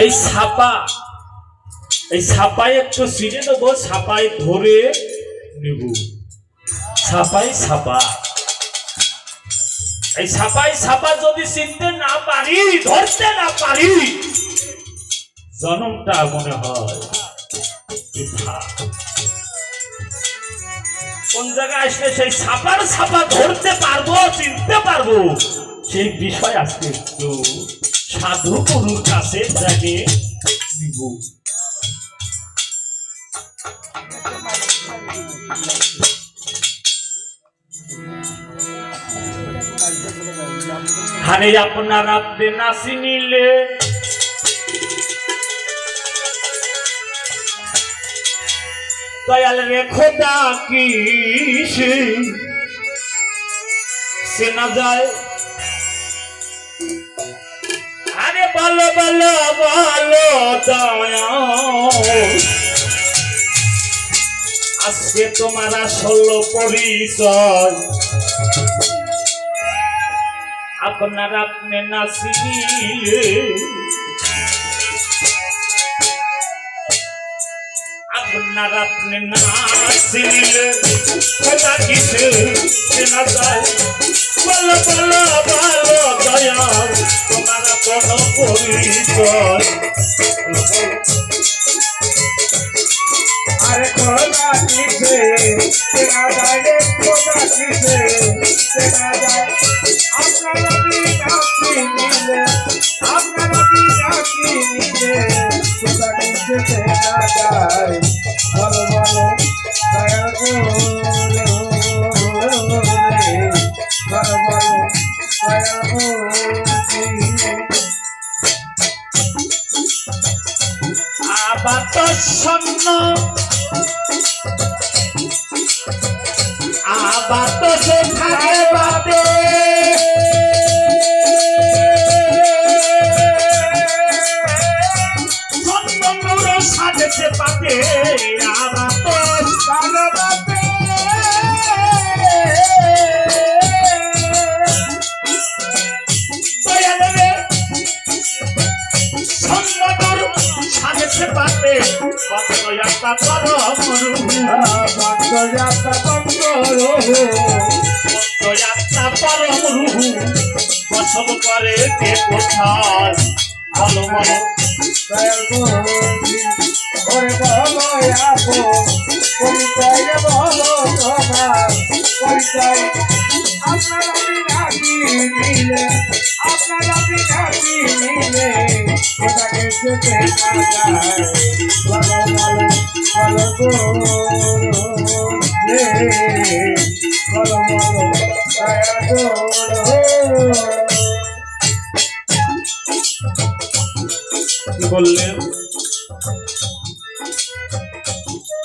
এই ছাপা, এই ছাপায় একটু ছিঁড়ে নেবো, ছাপায় ধরে নেব। ছাপাই ছাপা, এই ছাপাই ছাপা যদি চিনতে না পারি, ধরতে না পারি, জনমটা মনে হয় কোন জায়গায় আসলে সেই ছাপার ছাপা ধরতে পারবো, চিনতে পারবো, সেই বিষয় আজকে একটু সাধু গুরুর কাছে যাকে নিব। আরে আপনার আপনি নাচি নিলে দয়াল রেখো ডাকি সে না যায়। আরে বলো বলো বলো দয়া, আজকে তোমার আসল পরিচয়। আপনার আপনি নাচি নিলে, আপনার আপনি নাচি নিলে খোদা কিসে চেনা যায়। বলো বলো বলো দয়া, তোমার কোন পরিচয়। আরে খোদা কিসে চেনা যায় রে, খোদা কিসে চেনা যায়। আপনারা বিনাকি নিলে, আপনারা বিনাকি নিলে খোদা কিসে চেনা যায়। বলো বলো দয়া করে, বলো বলো দয়া করে। আবার তো শূন্য, আবার তো সে থাকে বাদে, চন্দন সাজেছে পাতে, আবার তো সাজে পাতে। সাজেছে পাতে বন্ধযাত্রা করো মরু, বন্ধযাত্রা করো, বন্ধযাত্রা করো মরু, বসব করে কে কোথায়। বলো বলো দয়াল ওরে বলো আপন পরিচয় রে, বলো তোমার পরিচয়। আপনারা বিনাকি নিলে, আপনারা বিনাকি নিলে ওটাকে যেতে না যায়। বলো বলো বলো গো রে, বলো বলো দয়া করো। বললেন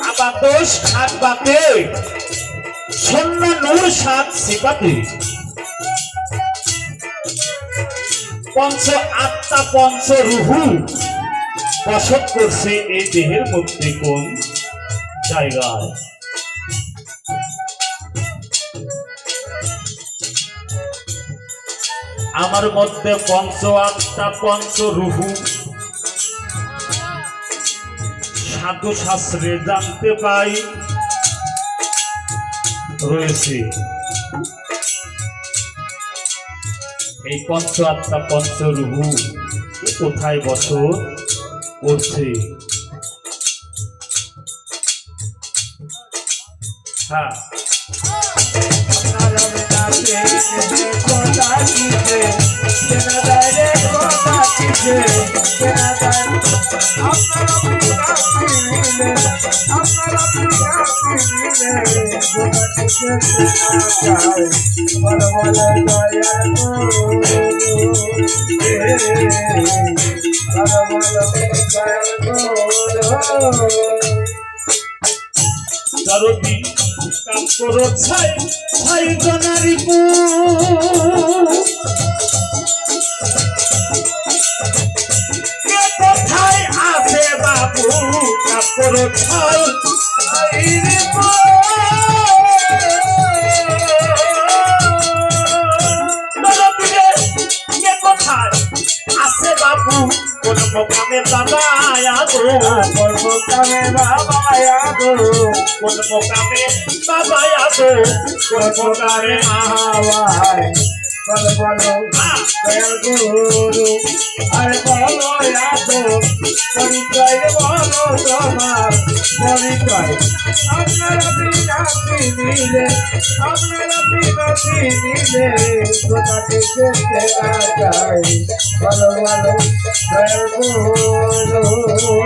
আবার দোষ খাট বাতে, সন্ন্য নূর সাত সিপাতে, পঞ্চ আত্মা পঞ্চ রুহু বসত করছে এই দেহের মধ্যে কোন জায়গায়। আমার মধ্যে পঞ্চ আত্মা পঞ্চ রুহু সাধু শাস্ত্রে জানতে পাই রয়েছে। এই পঞ্চ আত্মা পঞ্চ রুহু কোথায় বসত করছে? হ্যাঁ, দরদি কাম করো ছাই ছাই জনারি কোথায় আছে বাবু, কাম করো ছাই কোথায় আছে বাবু, কোন মোকামে বাবা আগো করব কামে বাবা আগো কোন মোকামে বাবা আগো কোন করব কামে মোকামে আহাওয়ায় বলো বলো দয়াল গুরু আরে বলো আগো পরিচয় বলো তোমার পরিচয় আপনারা বিনাশী নিলে আপনারা বিনাশী নিলে কোথাকে যেতে না যায় বলো বলো দয়াল গুরু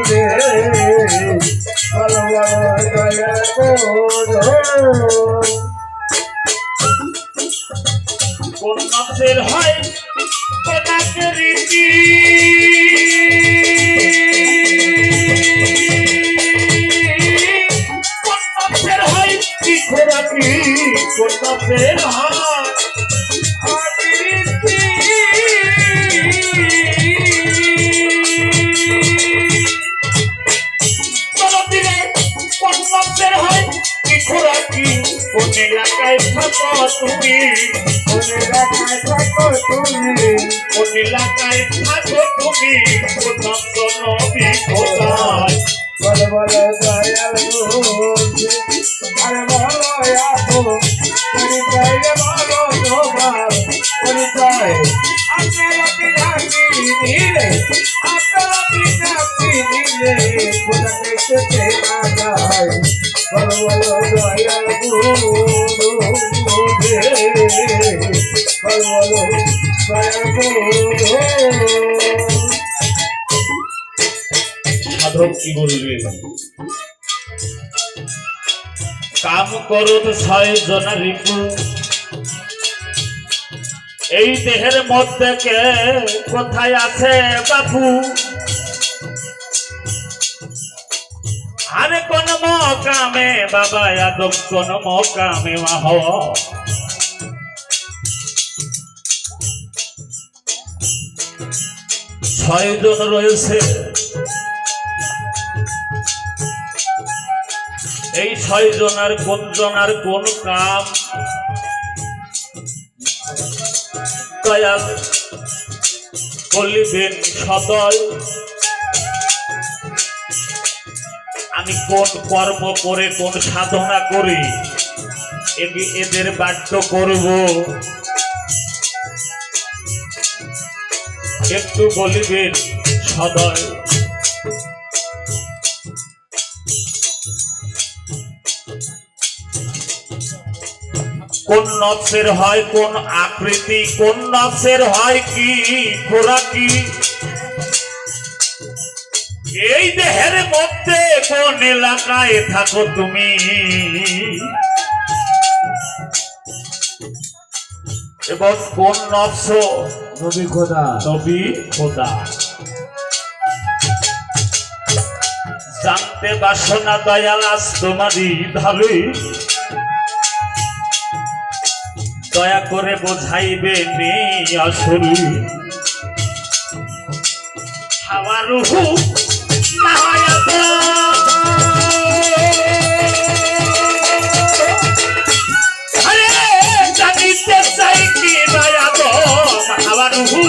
রে বলো বলো দয়াল গুরু কোন নফসের হয় কোনাকে রীতি কোন নফসের হয় কি খোরাকি কোন নফসের হয় চলো দিলে কোন নফসের হয় কি খোরাকি কোন এলাকায় থাকো তুমি কোন এলাকায় থাকো তুমি কোন নফস নবী কোথায় বলো বলো দয়াল গুরু আরে বলো আপো পরিচয় বলো তোমার পরিচয় আপনারা বিনাশী নিলে আপনারা বিনাশী নিলে কোথাকে যেতে না যায় বলো বলো দয়াল গুরু রে বলো বলো দয়াল গুরু সাধক কি বলবে কাম করুন 6 জন রিপু এই দেহের মধ্যে কে কোথায় আছে বাপু আরে কোন মকামে বাবা আদম কোন মকামে মাহ 6 জন রয়েছে এই 6 জনের কোন জনার কোন কাম দয়াল বলিবেন সদয় আমি কোন কর্ম করে কোন সাধনা করি এদের বাধ্য করব একটু বলিবেন সদয় কোন নফসের হয় কোন আকৃতি কোন নফসের হয় কি খোরাকি এই দেহের মধ্যে কোন এলাকায় থাকো তুমি এবং কোন নফস নবী খোদা নবী খোদা জানতে বাসনা দয়াল আজ তোমারই ভাবে দয়া করে বোঝাইবে আসরি হাওয়া রুহু না হয় আরে জানিতে চাই কি দয়া গো হাওয়া রুহু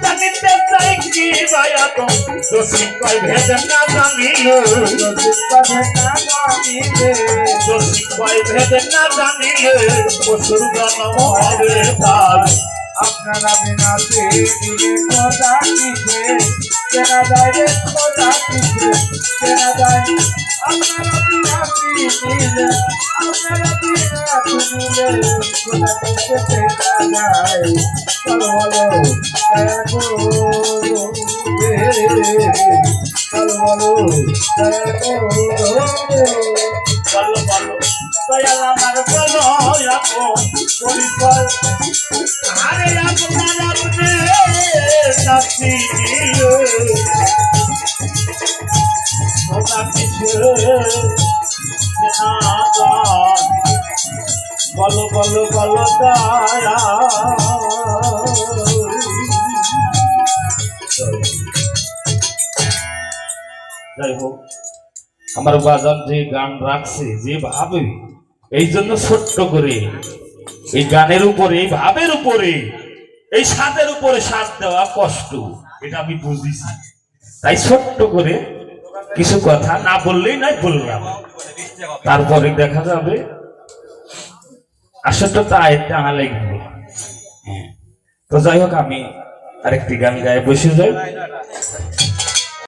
জানিতে চাই কি দয়া গো দোষী কয় ভেদ না জানিলে দোষী কয় ভেদ না জানিলে পশুর জন্ম হবে তার আপনারা বিনাশী দিলে খোদা কিসে কেনা যায় রে খোদা কিসে কেনা যায় আপনারা বিনাশী দিলে আপনারা বিনাশী দিলে খোদা কিসে কেনা যায় চলো বলো দয়া করো চলো বলো দয়া করো বলো বলো দয়াল আমার বলো আপন পরিচয় আরে আপনার আপনি সাথী খোদা কিছু বলো বলো বলো দয়া যাই হোক আমার বাজার যে গান রাখছে যেভাবে এই জন্য ছোট্ট করে এই গানের উপরে, এই ভাবের উপরে, এই স্বাদের উপরে স্বাদ দেওয়া কষ্ট, এটা আমি বুঝেছি। তাই ছোট্ট করে কিছু কথা না বললেই নয় বললাম, তারপরে দেখা যাবে আসলে তো আয়টা টানা লাগবে। তো যাই হোক, আমি আরেকটি গান গায়ে বসে যাই।